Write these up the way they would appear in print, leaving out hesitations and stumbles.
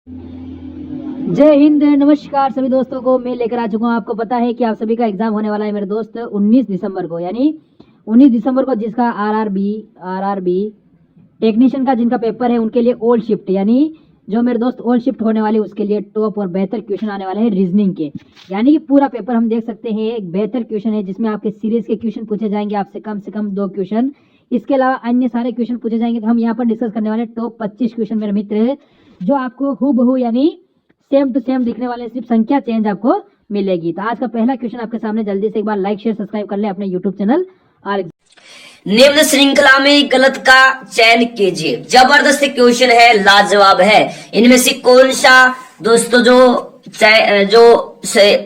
जय हिंद, नमस्कार सभी दोस्तों को मैं लेकर आ चुका हूँ। आपको पता है कि आप सभी का एग्जाम होने वाला है मेरे दोस्त 19 दिसंबर को, यानी 19 दिसंबर को जिसका आरआरबी टेक्नीशियन का जिनका पेपर है उनके लिए ओल्ड शिफ्ट, यानी जो मेरे दोस्त ओल्ड शिफ्ट होने वाले उसके लिए टॉप और बेहतर क्वेश्चन आने वाले हैं रीजनिंग के। यानी कि पूरा पेपर हम देख सकते हैं, एक बेहतर क्वेश्चन है जिसमें आपके सीरीज के क्वेश्चन पूछे जाएंगे, आपसे कम से कम 2 क्वेश्चन। इसके अलावा अन्य सारे क्वेश्चन पूछे जाएंगे। तो हम यहाँ पर डिस्कस करने वाले टॉप 25 क्वेश्चन मेरे मित्र, जो आपको हूबहू यानी सेम टू सेम दिखने वाले, सिर्फ संख्या चेंज आपको मिलेगी। तो आज का पहला क्वेश्चन आपके सामने, जल्दी से एक बार लाइक शेयर सब्सक्राइब कर ले अपने यूट्यूब चैनल। और निम्न श्रृंखला में गलत का चयन कीजिए। जबरदस्त क्वेश्चन है, लाजवाब है। इनमें से कौन सा दोस्तों जो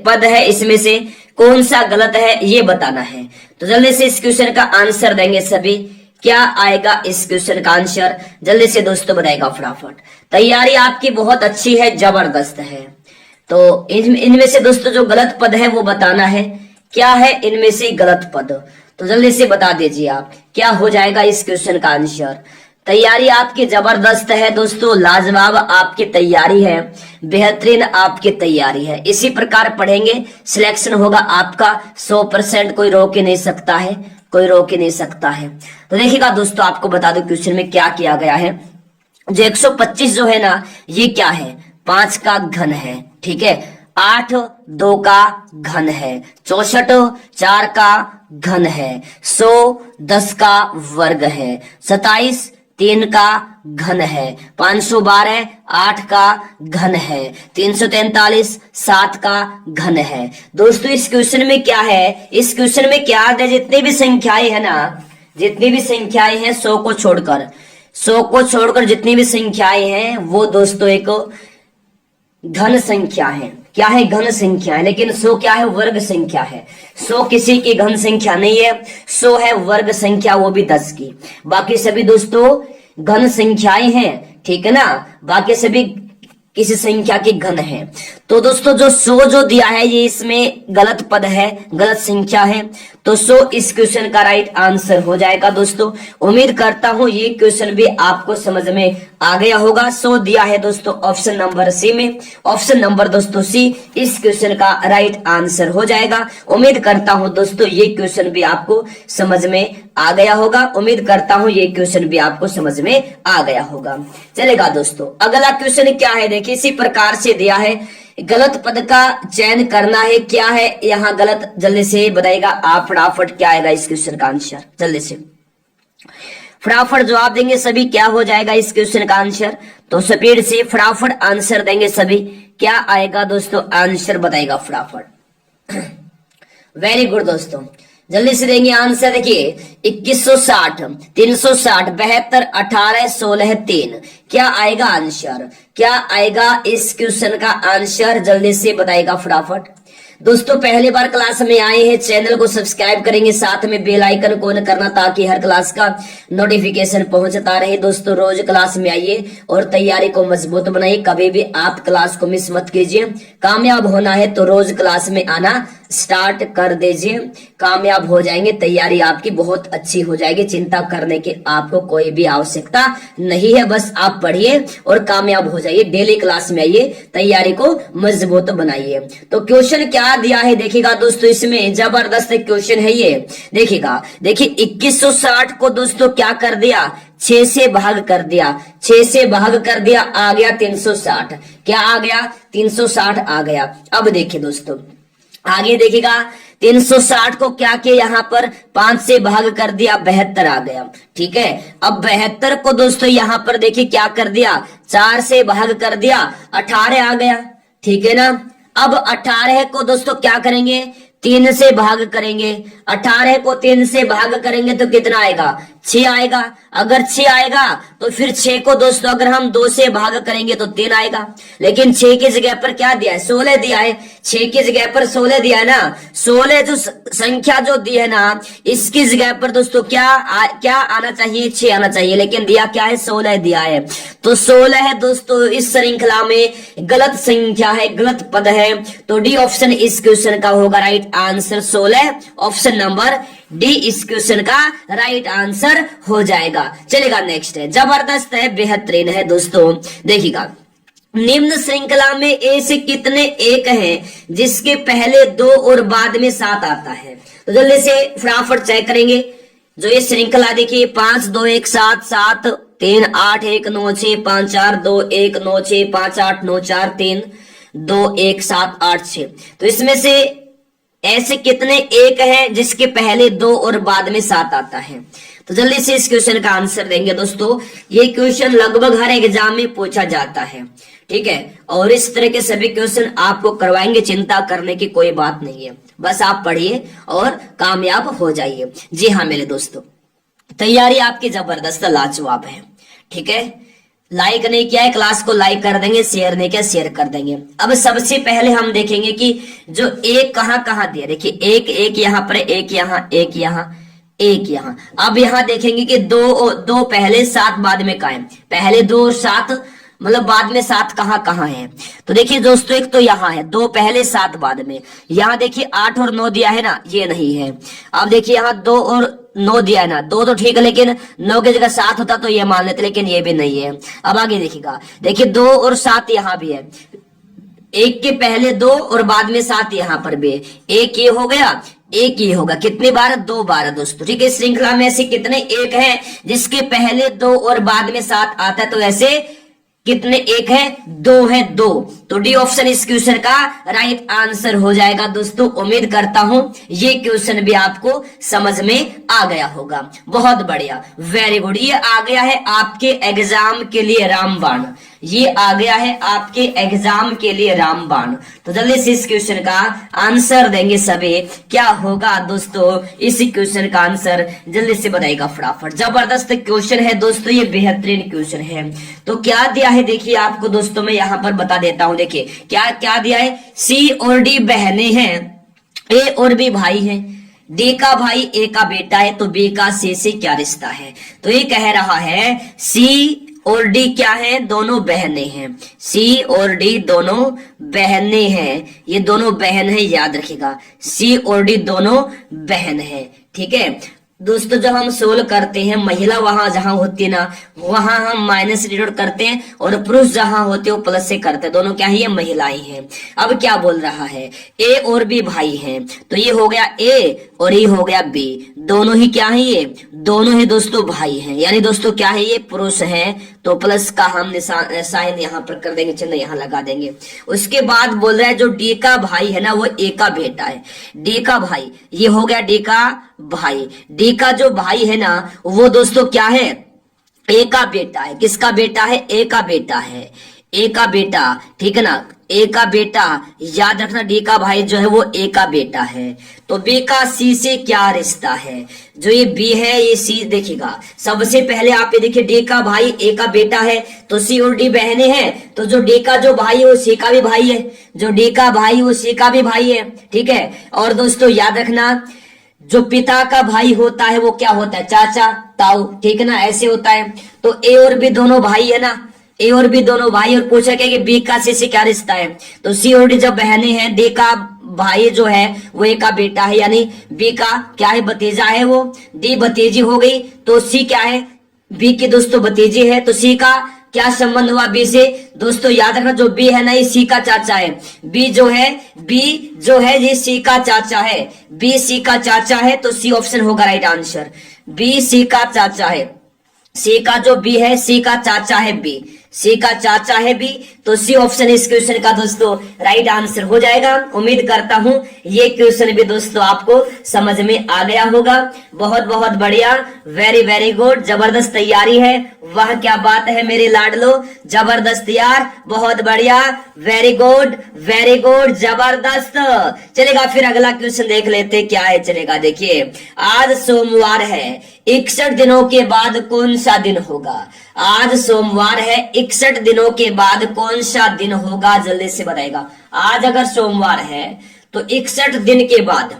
पद है इसमें से कौन सा गलत है ये बताना है। तो जल्दी से इस क्वेश्चन का आंसर देंगे सभी। क्या आएगा इस क्वेश्चन का आंसर, जल्दी से दोस्तों बताएगा फटाफट। तैयारी आपकी बहुत अच्छी है, जबरदस्त है। तो इनमें से दोस्तों जो गलत पद है वो बताना है। क्या है इनमें से गलत पद, तो जल्दी से बता दीजिए आप क्या हो जाएगा इस क्वेश्चन का आंसर। तैयारी आपकी जबरदस्त है दोस्तों, लाजवाब आपकी तैयारी है, बेहतरीन आपकी तैयारी है। इसी प्रकार पढ़ेंगे, सिलेक्शन होगा आपका 100%, कोई रोक ही नहीं सकता है, कोई रोक ही नहीं सकता है। तो देखिएगा दोस्तों, आपको बता दो क्वेश्चन में क्या किया गया है। जो 125 जो है ना, ये क्या है, 5 का घन है, ठीक है। 8 2 का घन है, 64 4 का घन है, 100 10 का वर्ग है, 27 3 का घन है, 512 8 का घन है, 343 7 का घन है। दोस्तों इस क्वेश्चन में क्या है, इस क्वेश्चन में क्या है, जितनी भी संख्याएं है ना, जितनी भी संख्याएं हैं 100 को छोड़कर जितनी भी संख्याएं हैं वो दोस्तों एक घन संख्या है। क्या है, घन संख्या है। लेकिन 100 क्या है, वर्ग संख्या है। 100 किसी की घन संख्या नहीं है, 100 है वर्ग संख्या, वो भी 10 की। बाकी सभी दोस्तों घन संख्याएं हैं, ठीक है ना, बाकी सभी किसी संख्या के घन है। तो दोस्तों जो 100 जो दिया है ये इसमें गलत पद है, गलत संख्या है। तो 100 इस क्वेश्चन का राइट आंसर हो जाएगा दोस्तों। उम्मीद करता हूं ये क्वेश्चन भी आपको समझ में आ गया होगा। 100 दिया है दोस्तों ऑप्शन नंबर सी में, ऑप्शन नंबर दोस्तों सी इस क्वेश्चन का राइट आंसर हो जाएगा। उम्मीद करता हूं दोस्तों ये क्वेश्चन भी आपको समझ में आ गया होगा। उम्मीद करता हूं ये क्वेश्चन भी आपको समझ में आ गया होगा। चलेगा दोस्तों, अगला क्वेश्चन क्या है, देखिए इसी प्रकार से दिया है, गलत पद का चयन करना है। क्या है यहाँ गलत, जल्दी से बताइएगा आप फटाफट। क्या आएगा इस क्वेश्चन का आंसर, जल्दी से फटाफट जवाब देंगे सभी। क्या हो जाएगा इस क्वेश्चन का आंसर, तो स्पीड से फटाफट आंसर देंगे सभी। क्या आएगा दोस्तों आंसर, बताएगा फटाफट। वेरी गुड दोस्तों, जल्दी से देंगे आंसर। देखिए 2160 360 72 18 16 3। क्या आएगा आंसर, क्या आएगा इस क्वेश्चन का आंसर, जल्दी से बताएगा फटाफट। दोस्तों पहली बार क्लास में आए हैं, चैनल को सब्सक्राइब करेंगे, साथ में बेल आइकन को ऑन करना ताकि हर क्लास का नोटिफिकेशन पहुंचता रहे। दोस्तों रोज क्लास में आइए और तैयारी को मजबूत बनाइए, कभी भी आप क्लास को मिस मत कीजिए। कामयाब होना है तो रोज क्लास में आना स्टार्ट कर दीजिए, कामयाब हो जाएंगे, तैयारी आपकी बहुत अच्छी हो जाएगी। चिंता करने की आपको कोई भी आवश्यकता नहीं है, बस आप पढ़िए और कामयाब हो जाइए। डेली क्लास में आइए, तैयारी को मजबूत बनाइए। तो क्वेश्चन क्या दिया है देखिएगा दोस्तों, इसमें जबरदस्त क्वेश्चन है ये। देखिएगा, देखिए 2160 को दोस्तों क्या कर दिया, 6 से भाग कर दिया, 6 से भाग कर दिया, आ गया 360। क्या आ गया, 360 आ गया। अब देखिए दोस्तों आगे देखिएगा, 360 को क्या किया, यहाँ पर 5 से भाग कर दिया, 72 आ गया, ठीक है। अब 72 को दोस्तों यहाँ पर देखिए क्या कर दिया, 4 से भाग कर दिया, 18 आ गया, ठीक है ना। अब 18 को दोस्तों क्या करेंगे, 3 से भाग करेंगे। 18 को 3 से भाग करेंगे तो कितना आएगा, 6 आएगा। अगर 6 आएगा तो फिर 6 को दोस्तों अगर हम 2 से भाग करेंगे तो 3 आएगा। लेकिन 6 की जगह पर क्या दिया है, 16 दिया है। 6 की जगह पर 16 दिया है ना, 16 जो संख्या जो दी है ना, इसकी जगह पर दोस्तों क्या आना चाहिए, 6 आना चाहिए। लेकिन दिया क्या है, 16 दिया है। तो 16 है दोस्तों इस श्रृंखला में गलत संख्या है, गलत पद है। तो डी ऑप्शन इस क्वेश्चन का होगा right answer. 16 option number D इस क्वेश्चन का राइट आंसर हो जाएगा। चलेगा नेक्स्ट है, जबरदस्त है, बेहतरीन है दोस्तों। देखिएगा निम्न श्रृंखला में ऐसे कितने एक हैं जिसके पहले 2 और बाद में 7 आता है। तो जल्दी से फटाफट चेक करेंगे। जो ये श्रृंखला देखिए 5 2 1 7 7 3 8 1 9 6 5 4 2 1 9 6 5 8 9 4 3 2 1 7 8 6। तो इसमें से ऐसे कितने एक हैं जिसके पहले 2 और बाद में 7 आता है। तो जल्दी से इस क्वेश्चन का आंसर देंगे दोस्तों। ये क्वेश्चन लगभग हर एग्जाम में पूछा जाता है, ठीक है। और इस तरह के सभी क्वेश्चन आपको करवाएंगे, चिंता करने की कोई बात नहीं है। बस आप पढ़िए और कामयाब हो जाइए। जी हाँ मेरे दोस्तों, तैयारी आपकी जबरदस्त लाजवाब है, ठीक है। लाइक नहीं किया है, क्लास को लाइक कर देंगे, शेयर नहीं किया शेयर कर देंगे। अब सबसे पहले हम देखेंगे कि जो एक कहाँ कहाँ दिया। देखिए एक यहाँ पर, एक यहाँ, एक यहाँ, एक यहाँ। अब यहाँ देखेंगे कि दो पहले 7 बाद में कहाँ है। पहले 2 और 7 मतलब बाद में 7 कहाँ कहाँ है। तो देखिए दोस्तों, एक तो यहाँ है 2 पहले 7 बाद में। यहाँ देखिए 8 और 9 दिया है ना, ये नहीं है। अब देखिए यहाँ 2 और 9 दिया है ना, 2 तो ठीक है लेकिन 9 की जगह 7 होता तो ये मान लेते, लेकिन ये भी नहीं है। अब आगे देखिएगा, देखिए 2 और 7 यहाँ भी है। एक के पहले 2 और बाद में 7 यहाँ पर भी है। एक ये हो गया, एक ये होगा। कितनी बार? 2 बार दोस्तों, ठीक है। श्रृंखला में ऐसे कितने एक हैं जिसके पहले 2 और बाद में 7 आता है। तो ऐसे कितने एक है? 2 है, 2। तो डी ऑप्शन इस क्वेश्चन का राइट आंसर हो जाएगा दोस्तों। उम्मीद करता हूं ये क्वेश्चन भी आपको समझ में आ गया होगा। बहुत बढ़िया, वेरी गुड। ये आ गया है आपके एग्जाम के लिए रामबाण। ये आ गया है आपके एग्जाम के लिए रामबाण। तो जल्दी से इस क्वेश्चन का आंसर देंगे सभी। क्या होगा दोस्तों इस क्वेश्चन का आंसर? जल्दी से बताइएगा फटाफट। जबरदस्त क्वेश्चन है दोस्तों, ये बेहतरीन क्वेश्चन है। तो क्या दिया है देखिए आपको दोस्तों, मैं यहाँ पर बता देता हूँ। देखिए क्या क्या दिया है। सी और डी बहनें हैं, ए और बी भाई हैं, डी का भाई ए का बेटा है, तो बी का सी से क्या रिश्ता है। तो ये कह रहा है सी और डी क्या है? दोनों बहनें हैं। सी और डी दोनों बहनें हैं। ये दोनों बहन है, याद रखिएगा। सी और डी दोनों बहन है, ठीक है दोस्तों। जब हम सोल्व करते हैं, महिला वहां जहां होती है ना, वहां हम माइनस डिनोट करते हैं, और पुरुष जहां होते हैं वो प्लस से करते हैं। दोनों क्या है? ये महिलाएं हैं। अब क्या बोल रहा है? ए और बी भाई हैं, तो ये हो गया ए और ये हो गया बी। दोनों ही क्या है? ये दोनों ही दोस्तों भाई हैं। यानी दोस्तों क्या है? ये पुरुष हैं। तो प्लस का हम निशान साइन यहाँ पर कर देंगे, चिन्ह यहाँ लगा देंगे। उसके बाद बोल रहा है जो डी का भाई है ना, वो ए का बेटा है। डी का भाई, ये हो गया डी का भाई। डी का जो भाई है ना, वो दोस्तों क्या है? ए का बेटा है। किसका बेटा है? ए का बेटा है। ए का बेटा, ठीक है ना, ए का बेटा। याद रखना डी का भाई जो है वो ए का बेटा है। तो बी का सी से क्या रिश्ता है? जो ये बी है ये सी, देखिएगा सबसे पहले आप ये देखिए, डी का भाई ए का बेटा है, तो सी और डी बहने हैं। तो जो डी का जो भाई है वो सी का भी भाई है। जो डी का भाई वो सी का भी भाई है, ठीक है। और दोस्तों याद रखना जो पिता का भाई होता है वो क्या होता है? चाचा, ताऊ, ठीक है ना, ऐसे होता है। तो ए और बी दोनों भाई है ना, ए और बी दोनों भाई। और पूछा क्या कि बी का सी से क्या रिश्ता है? तो सी और डी जब बहनें हैं, डी का भाई जो है वो ए का बेटा है, यानी बी का क्या है? भतीजा है वो। डी भतीजी हो गई, तो सी क्या है? बी की दोस्तों भतीजी है। तो सी का क्या संबंध हुआ बी से? दोस्तों याद रखना जो बी है ना, ये सी का चाचा है। बी जो है ये सी का चाचा है। बी सी का चाचा है, तो सी ऑप्शन होगा राइट आंसर। बी सी का चाचा है। सी का जो बी है, सी का चाचा है बी। सी का चाचा है बी, तो सी ऑप्शन इस क्वेश्चन का दोस्तों राइट आंसर हो जाएगा। उम्मीद करता हूं ये क्वेश्चन भी दोस्तों आपको समझ में आ गया होगा। बहुत बहुत बढ़िया, वेरी वेरी गुड, जबरदस्त तैयारी है। वाह क्या बात है मेरे लाडलो, जबरदस्त यार, बहुत बढ़िया, वेरी गुड वेरी गुड, जबरदस्त। चलेगा फिर अगला क्वेश्चन देख लेते क्या है। चलेगा देखिए, आज सोमवार है, 61 दिनों के बाद कौन सा दिन होगा? आज सोमवार है, 61 दिनों के बाद कौन सा दिन होगा? जल्दी से बताएगा। आज अगर सोमवार है तो 61 दिन के बाद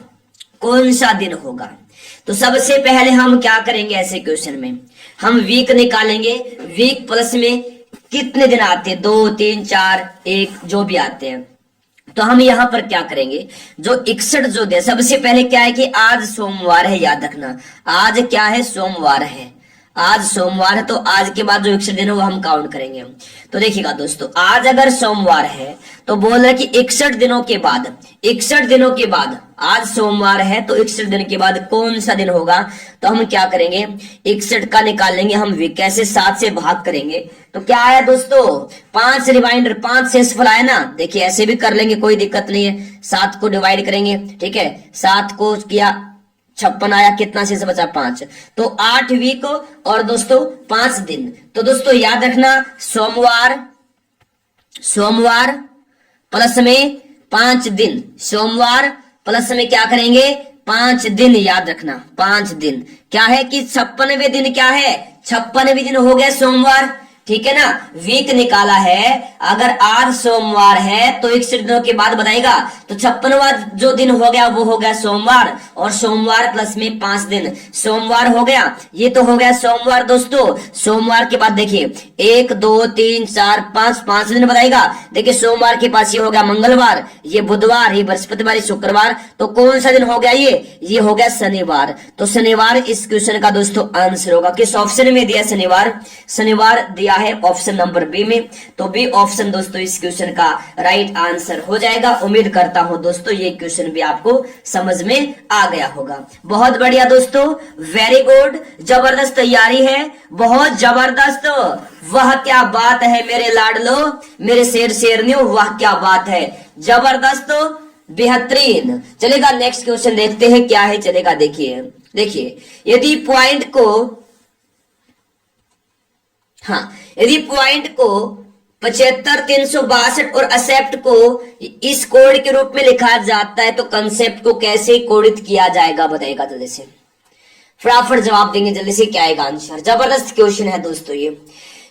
कौन सा दिन होगा? तो सबसे पहले हम क्या करेंगे ऐसे क्वेश्चन में? हम वीक निकालेंगे। वीक प्लस में कितने दिन आते हैं? 2, 3, 4, 1 जो भी आते हैं। तो हम यहाँ पर क्या करेंगे? जो 61 जो दे, सबसे पहले क्या है कि आज सोमवार है, याद रखना आज क्या है? सोमवार है। आज सोमवार है तो आज के बाद जो 61 दिन है वो हम काउंट करेंगे। तो देखिएगा दोस्तों, आज अगर सोमवार है तो बोल रहे कि 61 दिनों के बाद, 61 दिनों के बाद, आज सोमवार है तो 61 दिन के बाद कौन सा दिन होगा? तो हम क्या करेंगे, 61 का निकालेंगे हम कैसे, 7 से भाग करेंगे। तो क्या आया दोस्तों, 5 रिमाइंडर, 5 शेषफल आया ना। देखिए ऐसे भी कर लेंगे, कोई दिक्कत नहीं है। 7 को डिवाइड करेंगे, ठीक है, 7 को किया 56 आया, कितना शेष बचा 5, तो 8 वीक और दोस्तों 5 दिन। तो दोस्तों याद रखना, सोमवार, सोमवार प्लस में 5 दिन, सोमवार प्लस में क्या करेंगे 5 दिन, याद रखना 5 दिन। क्या है कि 56वें दिन, क्या है 56वें दिन हो गया सोमवार, ठीक है ना। वीक निकाला है, अगर आज सोमवार है तो 61 दिनों के बाद बनाएगा, तो 56वां जो दिन हो गया वो हो गया सोमवार, और सोमवार प्लस में 5 दिन, सोमवार हो गया। ये तो हो गया सोमवार दोस्तों। सोमवार के बाद देखिए 1 2 3 4 5, 5 दिन बताएगा। देखिए सोमवार के पास ये हो गया मंगलवार, ये बुधवार, ये बृहस्पतिवार, ये शुक्रवार, तो कौन सा दिन हो गया ये हो गया शनिवार। तो शनिवार इस क्वेश्चन का दोस्तों आंसर होगा। किस ऑप्शन में दिया शनिवार? शनिवार दिया है ऑप्शन नंबर बी में। तो बी ऑप्शन दोस्तों इस क्वेश्चन का राइट आंसर हो जाएगा। उम्मीद करता हूं दोस्तों ये क्वेश्चन भी आपको समझ में आ गया होगा। बहुत बढ़िया दोस्तों, वेरी गुड, जबरदस्त तैयारी है, बहुत जबरदस्त। वह क्या बात है मेरे लाडलो, मेरे शेर शेरनियों, वह क्या बात है, जबरदस्त, बेहतरीन। चलेगा नेक्स्ट क्वेश्चन देखते हैं क्या है। चलेगा देखिए, देखिए यदि पॉइंट को, हाँ, यदि पॉइंट को 75 362 और एक्सेप्ट को इस कोड के रूप में लिखा जाता है तो कंसेप्ट को कैसे कोडित किया जाएगा बताएगा जल्दी से, फटाफट जवाब देंगे जल्दी से, क्या आएगा आंसर। जबरदस्त क्वेश्चन है दोस्तों ये।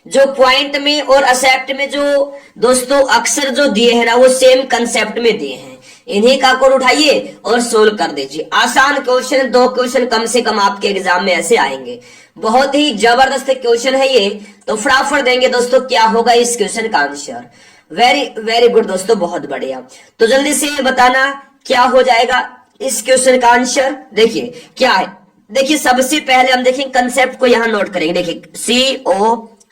जो पॉइंट में और एक्सेप्ट में जो दोस्तों अक्षर जो दिए हैं ना वो सेम कंसेप्ट में दिए हैं, इन्हीं का कोड उठाइए और सोल्व कर दीजिए। आसान क्वेश्चन, 2 क्वेश्चन कम से कम आपके एग्जाम में ऐसे आएंगे। बहुत ही जबरदस्त क्वेश्चन है ये, तो फटाफट देंगे दोस्तों क्या होगा इस क्वेश्चन का आंसर। वेरी वेरी गुड दोस्तों, बहुत बढ़िया। तो जल्दी से बताना क्या हो जाएगा इस क्वेश्चन का आंसर। देखिए क्या है, देखिए सबसे पहले हम देखें कंसेप्ट को यहां नोट करेंगे। देखिए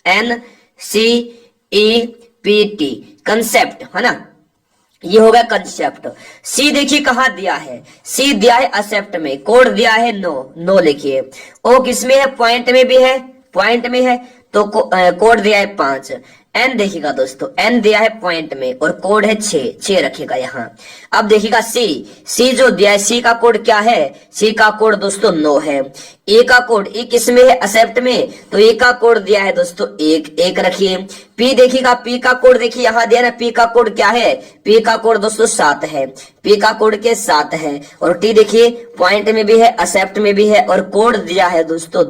CONCEPT, कंसेप्ट है ना, ये होगा कंसेप्ट। सी देखिए कहां दिया है, सी दिया है एक्सेप्ट में, कोड दिया है नो लिखिए। ओ किसमें है, पॉइंट में भी है, पॉइंट में है तो कोड दिया है 5। एन देखिएगा दोस्तों, एन दिया है पॉइंट में और कोड है 6 रखिएगा यहाँ। अब देखिएगा सी जो दिया है, सी का कोड क्या है, सी का कोड दोस्तों 9 है। ए का कोड, ए किसमें है, एक्सेप्ट में, तो ए का कोड दिया है दोस्तों 1 रखिए। पी देखिएगा, पी का कोड देखिए यहाँ दिया ना, पी का कोड क्या है, पी का कोड दोस्तों 7 है, पी का कोड के 7 है। और टी देखिए पॉइंट में भी है, एक्सेप्ट में भी है और कोड दिया है दोस्तों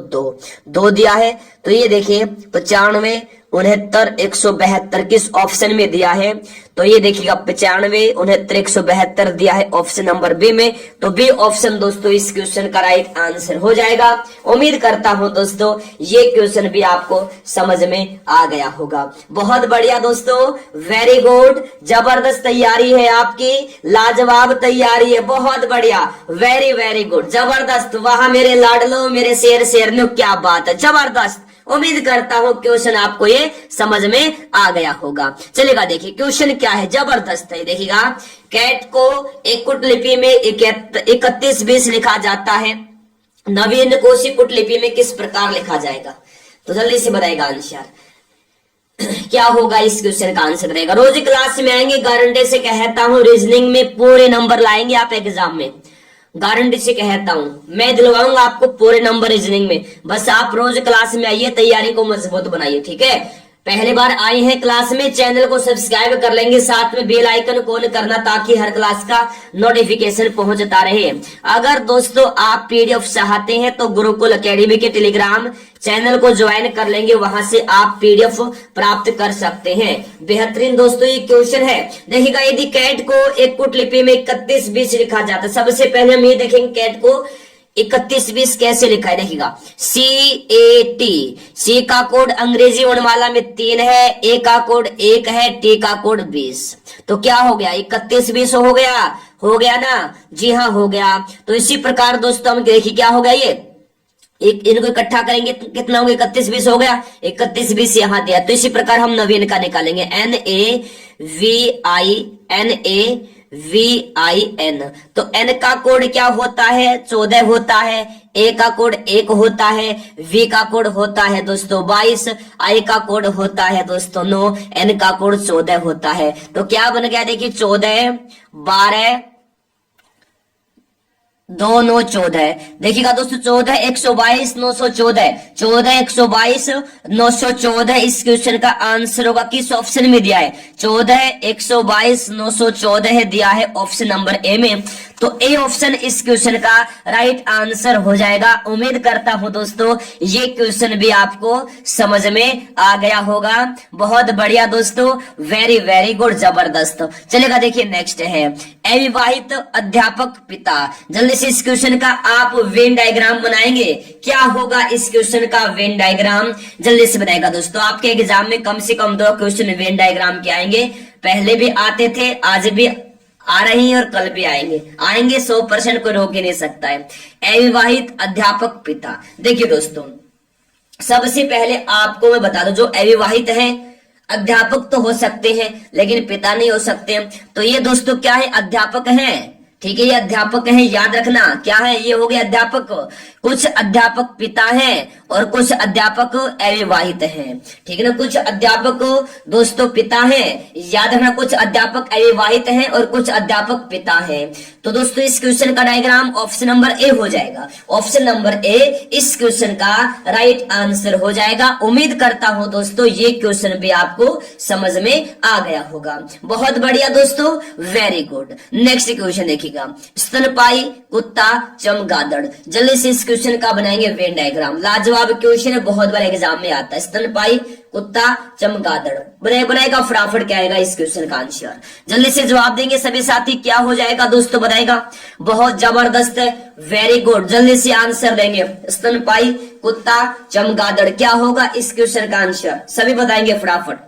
2 दिया है। तो ये देखिए 95 69 172 किस ऑप्शन में दिया है, तो ये देखिएगा 95 69 172 दिया है ऑप्शन नंबर बी में। तो बी ऑप्शन दोस्तों इस क्वेश्चन का राइट आंसर हो जाएगा। उम्मीद करता हूं दोस्तों ये क्वेश्चन भी आपको समझ में आ गया होगा। बहुत बढ़िया दोस्तों, वेरी गुड, जबरदस्त तैयारी है आपकी, लाजवाब तैयारी है, बहुत बढ़िया, वेरी वेरी गुड, जबरदस्त। वहां मेरे लाडलो, मेरे शेर शेरनियों, क्या बात है, जबरदस्त। उम्मीद करता हूं क्वेश्चन आपको ये समझ में आ गया होगा। चलेगा देखिए क्वेश्चन क्या है, जबरदस्त है। देखिएगा कैट को एक कुट लिपि में 3120 लिखा जाता है, नवीन को उसी कुट लिपि में किस प्रकार लिखा जाएगा? तो जल्दी से बताएगा आंसर क्या होगा इस क्वेश्चन का आंसर रहेगा। रोज क्लास में आएंगे, गारंटी से कहता हूं रीजनिंग में पूरे नंबर लाएंगे आप एग्जाम में, गारंटी से कहता हूं, मैं दिलवाऊंगा आपको पूरे नंबर रीजनिंग में। बस आप रोज क्लास में आइए, तैयारी को मजबूत बनाइए, ठीक है। पहली बार आए हैं क्लास में, चैनल को सब्सक्राइब कर लेंगे, साथ में बेल आइकन को ऑन करना ताकि हर क्लास का नोटिफिकेशन पहुंचता रहे। अगर दोस्तों आप पीडीएफ चाहते हैं तो गुरुकुल एकेडमी के टेलीग्राम चैनल को ज्वाइन कर लेंगे, वहां से आप पीडीएफ प्राप्त कर सकते हैं। बेहतरीन दोस्तों ये क्वेश्चन है। देखिएगा यदि कैट को एक कुट लिपि में 3120 लिखा जाता है, सबसे पहले हम ये देखेंगे कैट को 3120 कैसे लिखा है। देखिएगा CAT, सी का कोड अंग्रेजी वर्णमाला में 3 है, ए का कोड 1 है, टी का कोड 20। तो क्या हो गया, 3120 हो गया ना, जी हाँ हो गया। तो इसी प्रकार दोस्तों हम देखिए क्या हो गया, ये एक इनको इकट्ठा करेंगे तो कितना होगा, 31 20 हो गया, 31 20 यहाँ दिया। तो इसी प्रकार हम नवीन का निकालेंगे, NAVIN। तो N का कोड क्या होता है, 14 होता है, A का कोड 1 होता है, V का कोड होता है दोस्तों 22, I का कोड होता है दोस्तों 9, N का कोड 14 होता है। तो क्या बन गया देखिए, 14 12 2 9 14। देखिएगा दोस्तों, 14 122 914, 14 122 914 इस क्वेश्चन का आंसर होगा। किस ऑप्शन में दिया है, 14 122 914 दिया है ऑप्शन नंबर ए में। तो ए ऑप्शन इस क्वेश्चन का राइट आंसर हो जाएगा। उम्मीद करता हूं दोस्तों ये क्वेश्चन भी आपको समझ में आ गया होगा। बहुत बढ़िया दोस्तों, वेरी वेरी गुड, जबरदस्त। चलेगा, देखिए नेक्स्ट है अविवाहित अध्यापक पिता। जल्दी से इस क्वेश्चन का आप वेन डायग्राम बनाएंगे। क्या होगा इस क्वेश्चन का वेन डायग्राम, जल्दी से बनाएगा दोस्तों। आपके एग्जाम में कम से कम 2 क्वेश्चन वेन डायग्राम के आएंगे, पहले भी आते थे, आज भी आ रही है और कल भी आएंगे 100%, कोई रोक ही नहीं सकता है। अविवाहित अध्यापक पिता, देखिए दोस्तों सबसे पहले आपको मैं बता दूं, जो अविवाहित हैं अध्यापक तो हो सकते हैं लेकिन पिता नहीं हो सकते। तो ये दोस्तों क्या है, अध्यापक हैं, ठीक है, ये अध्यापक हैं, याद रखना क्या है, ये हो गए अध्यापक। कुछ अध्यापक पिता हैं और कुछ अध्यापक अविवाहित हैं, ठीक है ना। कुछ अध्यापक दोस्तों पिता हैं, याद रखना, कुछ अध्यापक अविवाहित हैं और कुछ अध्यापक पिता हैं। तो दोस्तों इस क्वेश्चन का डायग्राम ऑप्शन नंबर ए हो जाएगा। ऑप्शन नंबर ए इस क्वेश्चन का राइट आंसर हो जाएगा। उम्मीद करता हूं दोस्तों ये क्वेश्चन भी आपको समझ में आ गया होगा। बहुत बढ़िया दोस्तों, वेरी गुड। नेक्स्ट क्वेश्चन देखिएगा, स्तनपाई कुत्ता चमगादड़। जल्दी से इस क्वेश्चन का बनाएंगे वेन डायग्राम। लाजवाब क्वेश्चन है, बहुत बार एग्जाम में आता है। स्तनपाई कुत्ता चमगादड़ बनाएगा, फटाफट क्या आएगा इस क्वेश्चन का आंसर, जल्दी से जवाब देंगे सभी साथी। क्या हो जाएगा दोस्तों, बताएगा, बहुत जबरदस्त है, वेरी गुड, जल्दी से आंसर देंगे। स्तनपाई कुत्ता चमगादड़ क्या होगा इस क्वेश्चन का आंसर, सभी बताएंगे फटाफट।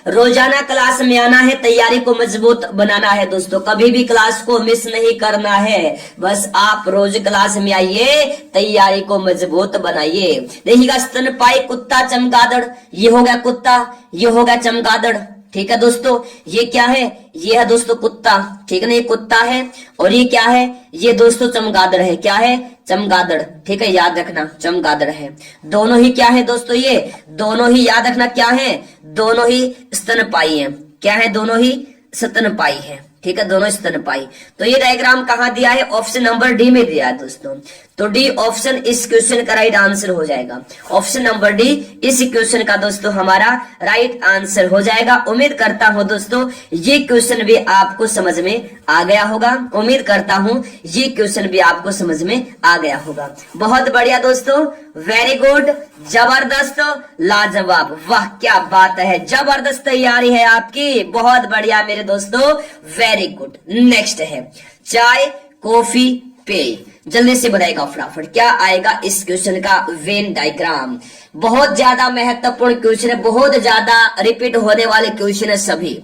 रोजाना क्लास में आना है, तैयारी को मजबूत बनाना है दोस्तों, कभी भी क्लास को मिस नहीं करना है। बस आप रोज क्लास में आइए, तैयारी को मजबूत बनाइए। देखिएगा, स्तनपाई कुत्ता चमगादड़, ये हो गया कुत्ता, ये हो गया चमगादड़, ठीक है दोस्तों। ये क्या है, ये है दोस्तों कुत्ता, ठीक है ना, ये कुत्ता है। और ये क्या है, ये दोस्तों चमगादड़ है। क्या है, चमगादड़, ठीक है, याद रखना चमगादड़ है। दोनों ही क्या है दोस्तों, ये दोनों ही याद रखना क्या है, दोनों ही स्तनपाई है। क्या है, दोनों ही स्तनपाई है, ठीक है, दोनों स्तनपाई। तो ये डायग्राम कहाँ दिया है, ऑप्शन नंबर डी में दिया है दोस्तों। तो डी ऑप्शन इस क्वेश्चन का राइट आंसर हो जाएगा। ऑप्शन नंबर डी इस क्वेश्चन का दोस्तों हमारा राइट आंसर हो जाएगा। उम्मीद करता हूं दोस्तों ये क्वेश्चन भी आपको समझ में आ गया होगा। उम्मीद करता हूं ये क्वेश्चन भी आपको समझ में आ गया होगा। बहुत बढ़िया दोस्तों, वेरी गुड, जबरदस्त, लाजवाब, वाह क्या बात है, जबरदस्त तैयारी है आपकी, बहुत बढ़िया मेरे दोस्तों, वेरी गुड। नेक्स्ट है चाय कॉफी पेय। जल्दी से बताएगा फटाफट क्या आएगा इस क्वेश्चन का वेन डायग्राम। बहुत ज्यादा महत्वपूर्ण क्वेश्चन है, बहुत ज्यादा रिपीट होने वाले क्वेश्चन है, सभी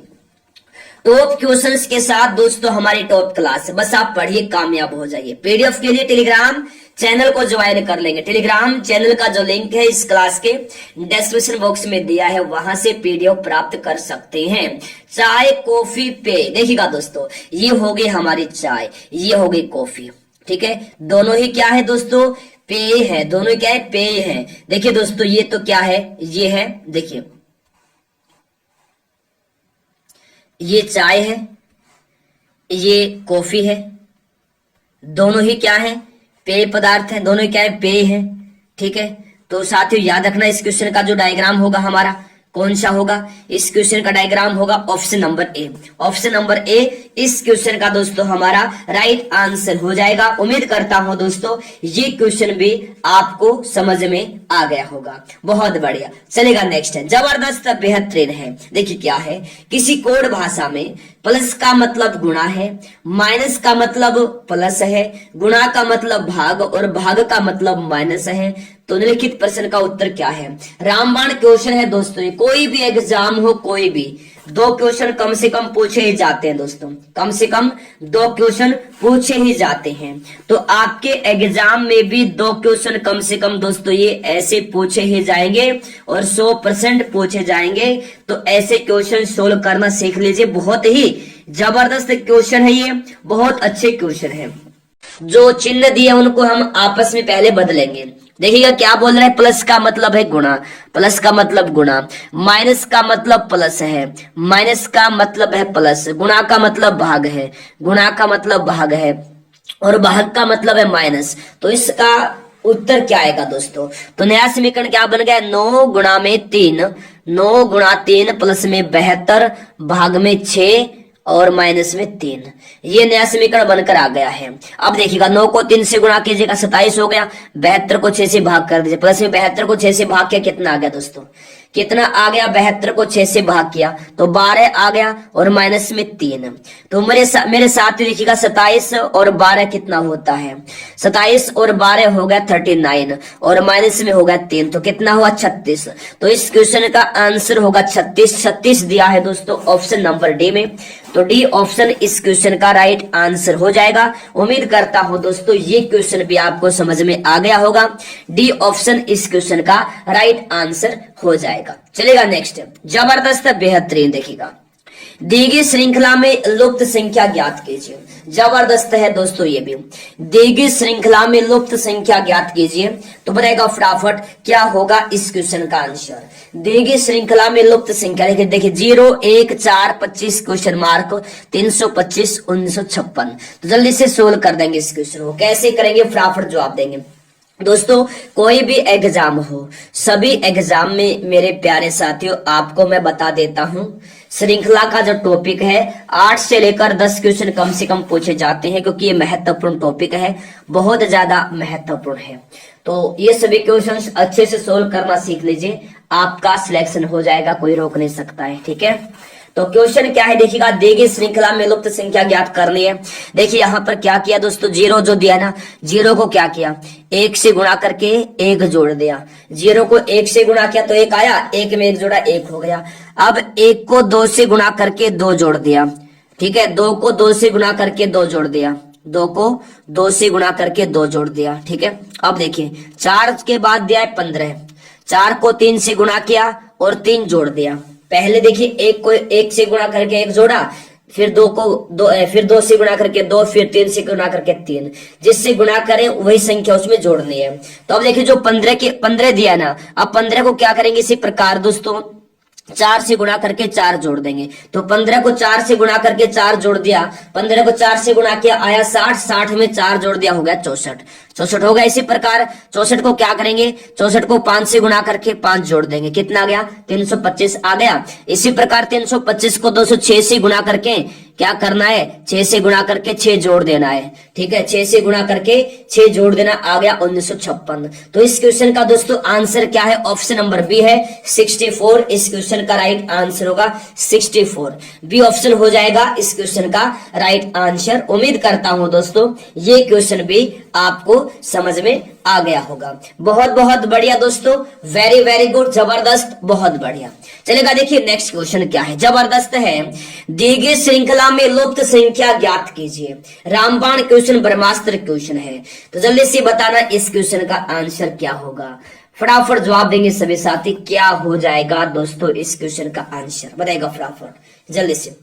टॉप क्वेश्चंस के साथ दोस्तों हमारी टॉप क्लास है। बस आप पढ़िए, कामयाब हो जाइए। पीडीएफ के लिए टेलीग्राम चैनल को ज्वाइन कर लेंगे। टेलीग्राम चैनल का जो लिंक है इस क्लास के डिस्क्रिप्शन बॉक्स में दिया है, वहां से पीडीएफ प्राप्त कर सकते हैं। चाय कॉफी पेय, देखिएगा दोस्तों ये हो गई हमारी चाय, ये हो गई कॉफी, ठीक है, दोनों ही क्या है दोस्तों, पेय है, दोनों क्या है, पेय है। देखिए दोस्तों ये तो क्या है, ये है, देखिए ये चाय है, ये कॉफी है, दोनों ही क्या है, पेय पदार्थ है, दोनों क्या है, पेय है, ठीक है। तो साथियों याद रखना इस क्वेश्चन का जो डायग्राम होगा हमारा कौन सा होगा, इस क्वेश्चन का डायग्राम होगा option number A. Option number A इस क्वेश्चन का दोस्तों हमारा राइट आंसर हो जाएगा। उम्मीद करता हूं दोस्तों ये क्वेश्चन भी आपको समझ में आ गया होगा। बहुत बढ़िया, चलेगा नेक्स्ट है, जबरदस्त बेहतरीन है। देखिए क्या है, किसी कोड भाषा में प्लस का मतलब गुणा है, माइनस का मतलब प्लस है, गुणा का मतलब भाग और भाग का मतलब माइनस है। तो निम्नलिखित प्रश्न का उत्तर क्या है। रामबाण क्वेश्चन है दोस्तों, कोई भी एग्जाम हो, कोई भी 2 क्वेश्चन कम से कम पूछे ही जाते हैं दोस्तों, कम से कम 2 क्वेश्चन पूछे ही जाते हैं। तो आपके एग्जाम में भी 2 क्वेश्चन कम से कम दोस्तों ये ऐसे पूछे ही जाएंगे और 100% पूछे जाएंगे। तो ऐसे क्वेश्चन सोल्व करना सीख लीजिए, बहुत ही जबरदस्त क्वेश्चन है ये, बहुत अच्छे क्वेश्चन है। जो चिन्ह दिए उनको हम आपस में पहले बदलेंगे। देखिएगा क्या बोल रहा है, प्लस का मतलब है गुणा, प्लस का मतलब गुणा, माइनस का मतलब प्लस है, माइनस का मतलब है प्लस, गुणा का मतलब भाग है, गुणा का मतलब भाग है, और भाग का मतलब है माइनस। तो इसका उत्तर क्या आएगा दोस्तों? तो नया समीकरण क्या बन गया, 9 गुणा में 3, 9 गुणा 3 प्लस में 72 भाग में 6 और माइनस में 3, ये नया समीकरण बनकर आ गया है। अब देखिएगा 9 को 3 से गुणा कीजिएगा 27 हो गया, 72 को 6 से भाग कर दीजिए, प्लस में 72 को 6 से भाग किया कितना आ गया दोस्तों, कितना आ गया, 72 को 6 से भाग किया तो 12 आ गया और माइनस में 3। तो मेरे साथ देखिएगा 27 और 12 कितना होता है, 27 और 12 हो गया 39 और माइनस में हो गया 3, तो कितना हुआ 36। तो इस क्वेश्चन का आंसर होगा 36, 36 दिया है दोस्तों ऑप्शन नंबर डी में। तो डी ऑप्शन इस क्वेश्चन का राइट आंसर हो जाएगा। उम्मीद करता हूं दोस्तों ये क्वेश्चन भी आपको समझ में आ गया होगा, डी ऑप्शन इस क्वेश्चन का राइट आंसर हो जाएगा। चलेगा नेक्स्ट, जबरदस्त बेहतरीन देखिएगा, दी गई श्रृंखला में लुप्त संख्या ज्ञात कीजिए। जबरदस्त है दोस्तों ये भी, दी गई श्रृंखला में लुप्त संख्या ज्ञात कीजिए। तो बताएगा फटाफट क्या होगा इस क्वेश्चन का आंसर। दी गई श्रृंखला में लुप्त संख्या देखिए 0 1 4 25 क्वेश्चन मार्क 325 1956। तो जल्दी से सोल्व कर देंगे इस क्वेश्चन को। कैसे करेंगे, फटाफट जवाब देंगे दोस्तों। कोई भी एग्जाम हो, सभी एग्जाम में मेरे प्यारे साथियों आपको मैं बता देता हूं, श्रृंखला का जो टॉपिक है 8 से लेकर 10 क्वेश्चन कम से कम पूछे जाते हैं, क्योंकि ये महत्वपूर्ण टॉपिक है, बहुत ज्यादा महत्वपूर्ण है। तो ये सभी क्वेश्चंस अच्छे से सोल्व करना सीख लीजिए, आपका सिलेक्शन हो जाएगा, कोई रोक नहीं सकता है, ठीक है। तो क्वेश्चन क्या है देखिएगा, दी गई श्रृंखला में लुप्त संख्या ज्ञात करनी है। देखिए यहाँ पर क्या किया दोस्तों, 0 जो दिया ना, 0 को क्या किया, 1 से गुणा करके 1 जोड़ दिया, 0 को 1 से गुणा किया तो 1 आया, 1 में 1 जोड़ा 1 हो गया। अब 1 को 2 से गुणा करके 2 जोड़ दिया, ठीक है, 2 को 2 से गुणा करके 2 जोड़ दिया, 2 को 2 से गुणा करके 2 जोड़ दिया, ठीक है। अब देखिए 4 के बाद दिया है 15, 4 को 3 से गुणा किया और 3 जोड़ दिया। पहले देखिए 1 को 1 से गुणा करके 1 जोड़ा, फिर 2 को 2 फिर 2 से गुणा करके 2, फिर 3 से गुणा करके 3, जिससे गुणा करें वही संख्या उसमें जोड़नी है। तो अब देखिए जो 15 दिया ना, अब 15 को क्या करेंगे इसी प्रकार दोस्तों, 4 से गुणा करके 4 जोड़ देंगे। तो 15 को 4 से गुणा करके 4 जोड़ दिया, 15 को 4 से गुणा किया आया 60, 60 में 4 जोड़ दिया हो गया 64, 64 हो गया। इसी प्रकार 64 को क्या करेंगे, 64 को 5 से गुणा करके 5 जोड़ देंगे, कितना आ गया 325 आ गया। इसी प्रकार 325 को 206 से गुणा करके क्या करना है, 6 से गुणा करके 6 जोड़ देना है, ठीक है, 6 से गुणा करके 6 जोड़ देना, आ गया 1956। तो इस क्वेश्चन का दोस्तों आंसर क्या है, ऑप्शन नंबर बी है 64। इस क्वेश्चन का राइट आंसर होगा 64, बी ऑप्शन हो जाएगा इस क्वेश्चन का राइट आंसर। उम्मीद करता हूं दोस्तों ये क्वेश्चन भी आपको समझ में आ गया होगा। बहुत बहुत बढ़िया दोस्तों, वेरी वेरी गुड, जबरदस्त, बहुत बढ़िया। चलेगा देखिए नेक्स्ट क्वेश्चन क्या है, जबरदस्त है, दी गई श्रृंखला में लुप्त संख्या ज्ञात कीजिए। रामबाण क्वेश्चन, ब्रह्मास्त्र क्वेश्चन है। तो जल्दी से बताना इस क्वेश्चन का आंसर क्या होगा, फटाफट जवाब देंगे सभी साथी। क्या हो जाएगा दोस्तों इस क्वेश्चन का आंसर, बताएगा फटाफट जल्दी से।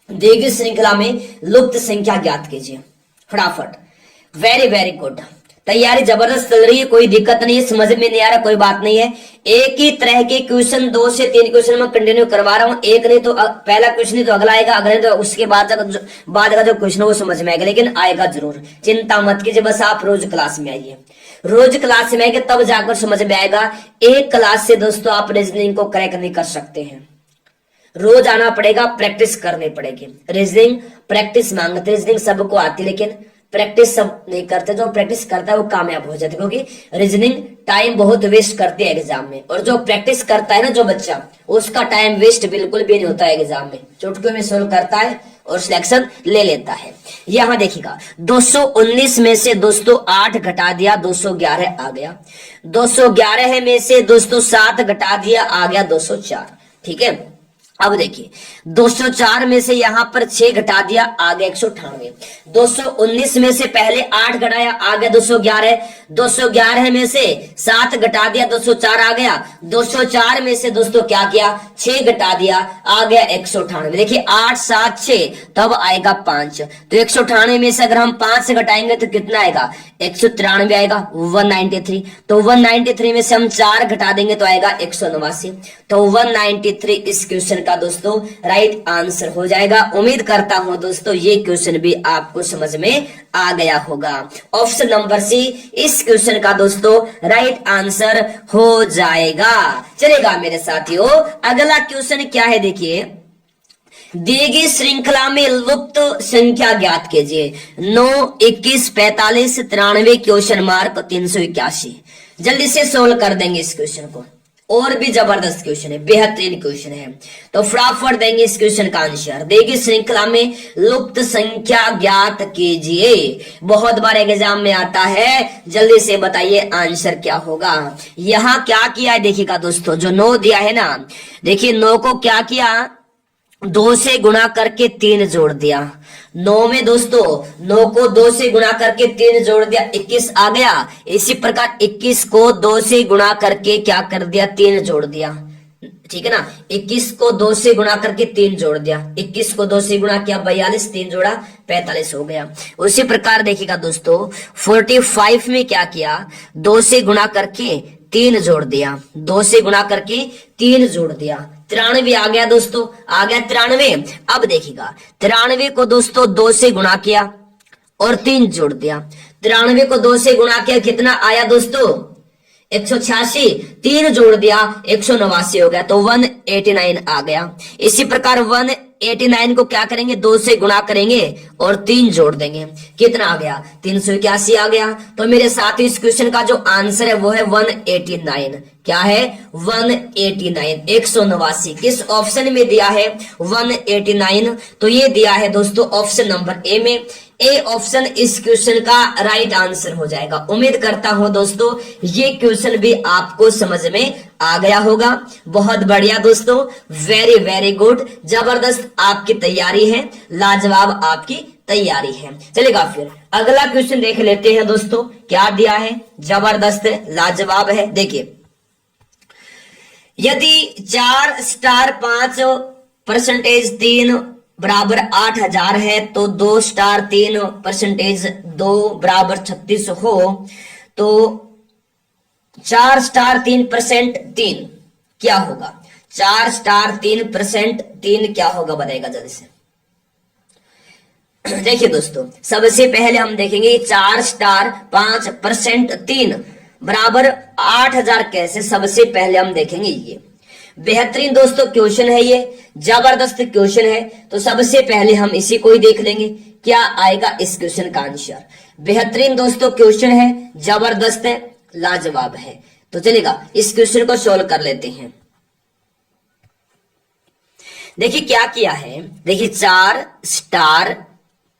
दी गई श्रृंखला में लुप्त संख्या ज्ञात कीजिए, फटाफट। वेरी वेरी गुड, तैयारी जबरदस्त चल रही है, कोई दिक्कत नहीं है, समझ में नहीं आ रहा कोई बात नहीं है। एक ही तरह के क्वेश्चन 2 से 3 क्वेश्चन में कंटिन्यू करवा रहा हूँ, एक नहीं तो पहला क्वेश्चन नहीं तो अगला आएगा, अगले तो उसके बाद का जो क्वेश्चन वो समझ में आएगा, लेकिन आएगा जरूर, चिंता मत कीजिए, बस आप रोज क्लास में आइए, रोज क्लास में आएंगे तब जाकर समझ में आएगा। एक क्लास से दोस्तों आप रीजनिंग को क्रैक नहीं कर सकते हैं, रोज आना पड़ेगा, प्रैक्टिस करनी पड़ेगी। रीजनिंग प्रैक्टिस मांगते, रीजनिंग सबको आती लेकिन प्रैक्टिस सब नहीं करते, जो प्रैक्टिस करता है वो कामयाब हो जाता है, क्योंकि रीजनिंग टाइम बहुत वेस्ट करती है एग्जाम में, और जो प्रैक्टिस करता है ना जो बच्चा, उसका टाइम वेस्ट बिल्कुल भी नहीं होता है एग्जाम में, चुटकियों में सोल्व करता है और सिलेक्शन ले लेता है। यहां देखिएगा 219 में से दोस्तों 8 घटा दिया, 211 आ गया, 211 में से दोस्तों 7 घटा दिया, आ गया 204, ठीक है। अब देखिए 204 में से यहां पर 6 घटा दिया, आ गया 198। 219 में से पहले 8 घटाया, आ गया 211। 211 में से 7 घटा दिया, 204 आ गया। 204 में से दोस्तों क्या किया, 6 घटा दिया, आ गया 198। देखिए 8 7 6 तब आएगा 5। तो 198 में से अगर हम 5 से घटाएंगे तो कितना आएगा, 193 आएगा, 193। तो 193 में से हम 4 घटा देंगे तो आएगा 189। तो 193 इस क्वेश्चन का दोस्तों राइट आंसर हो जाएगा। उम्मीद करता हूं दोस्तों ये क्वेश्चन भी आपको समझ में आ गया होगा। ऑप्शन नंबर सी इस क्वेश्चन का दोस्तों राइट आंसर हो जाएगा। चलेगा मेरे साथियों, अगला क्वेश्चन क्या है, देखिए दी गई श्रृंखला में लुप्त संख्या ज्ञात कीजिए। 9 21 45 93 क्वेश्चन मार्क 381। जल्दी से सोल्व कर देंगे इस क्वेश्चन को, और भी जबरदस्त क्वेश्चन है, बेहतरीन क्वेश्चन है। तो फटाफट देंगे इस क्वेश्चन का आंसर। देखिए श्रृंखला में लुप्त संख्या ज्ञात कीजिए, बहुत बार एग्जाम में आता है। जल्दी से बताइए आंसर क्या होगा। यहां क्या किया है देखिएगा दोस्तों, जो 9 दिया है ना, देखिए 9 को क्या किया, 2 से गुणा करके 3 जोड़ दिया। 9 में दोस्तों 9 को 2 से गुणा करके 3 जोड़ दिया, 21 आ गया। इसी प्रकार 21 को 2 से गुणा करके क्या कर दिया, 3 जोड़ दिया। ठीक है ना, 21 को 2 से गुणा करके 3 जोड़ दिया। 21 को 2 से गुणा किया 42, 3 जोड़ा 45 हो गया। उसी प्रकार देखिएगा दोस्तों 45 में क्या किया, 2 से गुणा करके 3 जोड़ दिया। 2 से गुणा करके 3 जोड़ दिया, 93 आ गया दोस्तों, आ गया 93। अब देखिएगा 93 को दोस्तों 2 से गुणा किया और 3 जोड़ दिया। 93 को 2 से गुणा किया, कितना आया दोस्तों, 186। 3 जोड़ दिया 189 हो गया, तो 189 आ गया। इसी प्रकार 189 को क्या करेंगे, 2 से गुणा करेंगे और 3 जोड़ देंगे, कितना आ गया, 381 आ गया। तो मेरे साथ इस क्वेश्चन का जो आंसर है वो है 189। क्या है, 189, 189। किस ऑप्शन में दिया है 189, तो ये दिया है दोस्तों ऑप्शन नंबर ए में। ए ऑप्शन इस क्वेश्चन का राइट आंसर हो जाएगा। उम्मीद करता हूं दोस्तों ये क्वेश्चन भी आपको समझ में आ गया होगा। बहुत बढ़िया दोस्तों, वेरी वेरी गुड, जबरदस्त आपकी तैयारी है, लाजवाब आपकी तैयारी है। चलेगा फिर अगला क्वेश्चन देख लेते हैं दोस्तों, क्या दिया है, जबरदस्त लाजवाब है। देखिए यदि 4 स्टार 5% 3 बराबर 8000 है, तो 2 स्टार 3% 2 बराबर 36 हो, तो 4 स्टार 3% 3 क्या होगा, 4 स्टार 3% 3 क्या होगा, बताएगा जल्दी से। देखिए दोस्तों सबसे पहले हम देखेंगे 4 स्टार 5% 3 बराबर 8000 कैसे, सबसे पहले हम देखेंगे। ये बेहतरीन दोस्तों क्वेश्चन है, ये जबरदस्त क्वेश्चन है। तो सबसे पहले हम इसी को ही देख लेंगे, क्या आएगा इस क्वेश्चन का आंसर। बेहतरीन दोस्तों क्वेश्चन है, जबरदस्त है, लाजवाब है। तो चलेगा इस क्वेश्चन को सोल्व कर लेते हैं। देखिए क्या किया है, देखिए 4 स्टार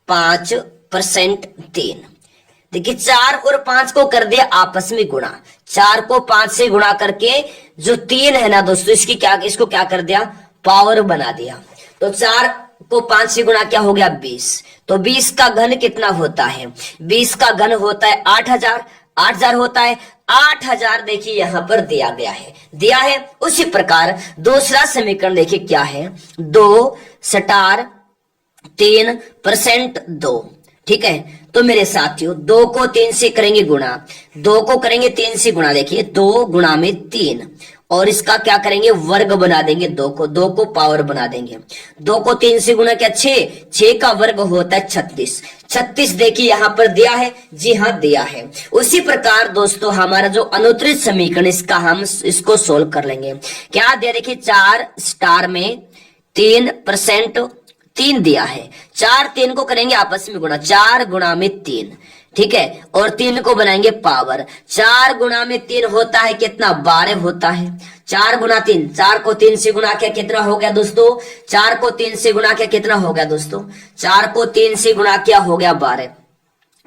5% 3, देखिए 4 और 5 को कर दिया आपस में गुणा। 4 को 5 से गुणा करके जो 3 है ना दोस्तों, इसको क्या कर दिया, पावर बना दिया। तो 4 को 5 से गुणा क्या हो गया, 20। तो 20 का घन कितना होता है, 20 का घन होता है 8000, 8000 होता है 8000। देखिए यहां पर दिया गया है, दिया है। उसी प्रकार दूसरा समीकरण देखिए क्या है, 2 स्टार 3% 2, ठीक है। तो मेरे साथियों 2 को 3 से करेंगे गुणा, 2 को करेंगे 3 से गुणा, देखिए 2 गुणा में 3, और इसका क्या करेंगे, वर्ग बना देंगे। 2 को पावर बना देंगे। 2 को 3 से गुणा क्या, 6 का वर्ग होता है 36। 36 देखिए यहां पर दिया है, जी हाँ दिया है। उसी प्रकार दोस्तों हमारा जो अनुत्तरित समीकरण, इसका हम इसको सोल्व कर लेंगे। क्या दिया, देखिए 4 स्टार में 3% 3 दिया है। 4 3 को करेंगे आपस में गुणा, 4 गुणा में 3, ठीक है, और 3 को बनाएंगे पावर। 4 गुणा में 3 होता है कितना, 12 होता है। 4 गुणा 3, 4 को 3 से गुणा किया कितना हो गया दोस्तों, 4 को 3 से गुणा किया कितना हो गया दोस्तों, 4 को 3 से गुणा किया हो गया 12,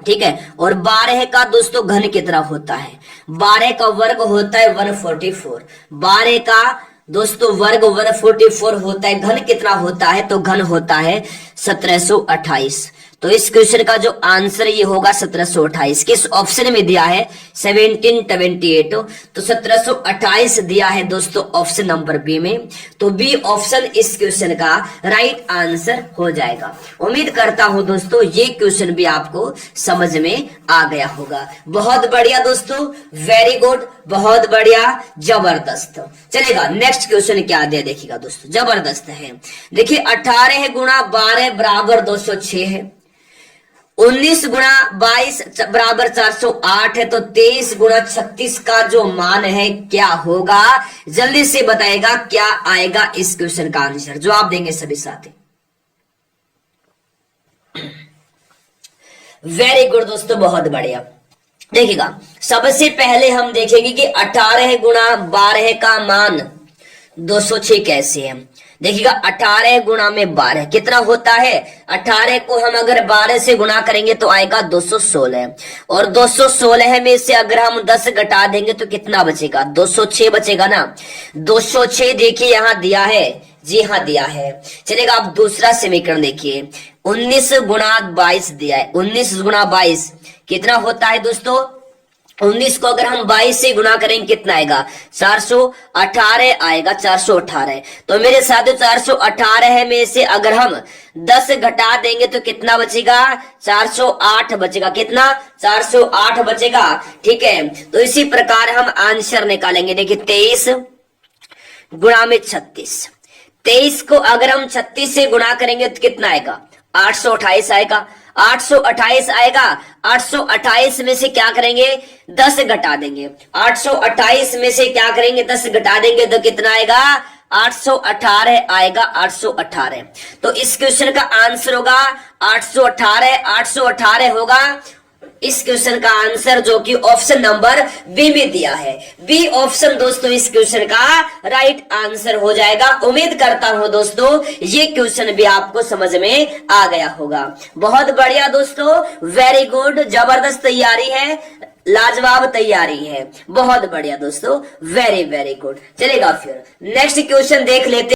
ठीक है। और 12 का दोस्तों घन कितना होता है, 12 का वर्ग होता है 144। 12 का दोस्तों वर्ग 144 होता है, घन कितना होता है, तो घन होता है 1728। तो इस क्वेश्चन का जो आंसर ये होगा 1728। किस ऑप्शन में दिया है 1728, तो 1728 दिया है दोस्तों ऑप्शन नंबर बी में। तो बी ऑप्शन इस क्वेश्चन का राइट आंसर हो जाएगा। उम्मीद करता हूं दोस्तों ये क्वेश्चन भी आपको समझ में आ गया होगा। बहुत बढ़िया दोस्तों, वेरी गुड, बहुत बढ़िया, जबरदस्त। चलेगा नेक्स्ट क्वेश्चन क्या दिया देखिएगा दोस्तों, जबरदस्त है। देखिए 18 गुणा 12 बराबर 206 है, 19 गुणा 22 बराबर 408 है, तो 23 गुणा 36 का जो मान है क्या होगा, जल्दी से बताएगा क्या आएगा इस क्वेश्चन का आंसर। जवाब देंगे सभी साथी। वेरी गुड दोस्तों, बहुत बढ़िया। देखिएगा सबसे पहले हम देखेंगे कि 18 गुणा 12 का मान 206 कैसे है। देखिएगा 18 गुणा में 12 कितना होता है, 18 को हम अगर 12 से गुणा करेंगे तो आएगा 216, और 216 में से अगर हम 10 घटा देंगे तो कितना बचेगा, 206 बचेगा ना। 206 देखिए यहाँ दिया है, जी हाँ दिया है। चलेगा आप दूसरा समीकरण देखिए, 19 गुणा 22 दिया है, 19 गुणा 22 कितना होता है दोस्तों, 19 को अगर हम 22 से गुणा करेंगे कितना आएगा, 418 आएगा, 418। तो मेरे साथियों 418 में से अगर हम 10 घटा देंगे तो कितना बचेगा, 408 बचेगा। कितना, 408 बचेगा। ठीक है, तो इसी प्रकार हम आंसर निकालेंगे। देखिए 23 गुणा में 36, 23 को अगर हम 36 से गुणा करेंगे तो कितना आएगा, 828 आएगा, 828 आएगा। 828 में से क्या करेंगे, 10 घटा देंगे। 828 में से क्या करेंगे, 10 घटा देंगे तो कितना आएगा, 818 आएगा, 818। तो इस क्वेश्चन का आंसर होगा 818, 818 होगा इस क्वेश्चन का आंसर, जो कि ऑप्शन नंबर बी में दिया है। बी ऑप्शन दोस्तों इस क्वेश्चन का राइट आंसर हो जाएगा। उम्मीद करता हूं दोस्तों ये क्वेश्चन भी आपको समझ में आ गया होगा। बहुत बढ़िया दोस्तों, वेरी गुड, जबरदस्त तैयारी है, लाजवाब तैयारी है, बहुत बढ़िया दोस्तों, वेरी वेरी गुड। चलेगा फिर नेक्स्ट क्वेश्चन देख लेते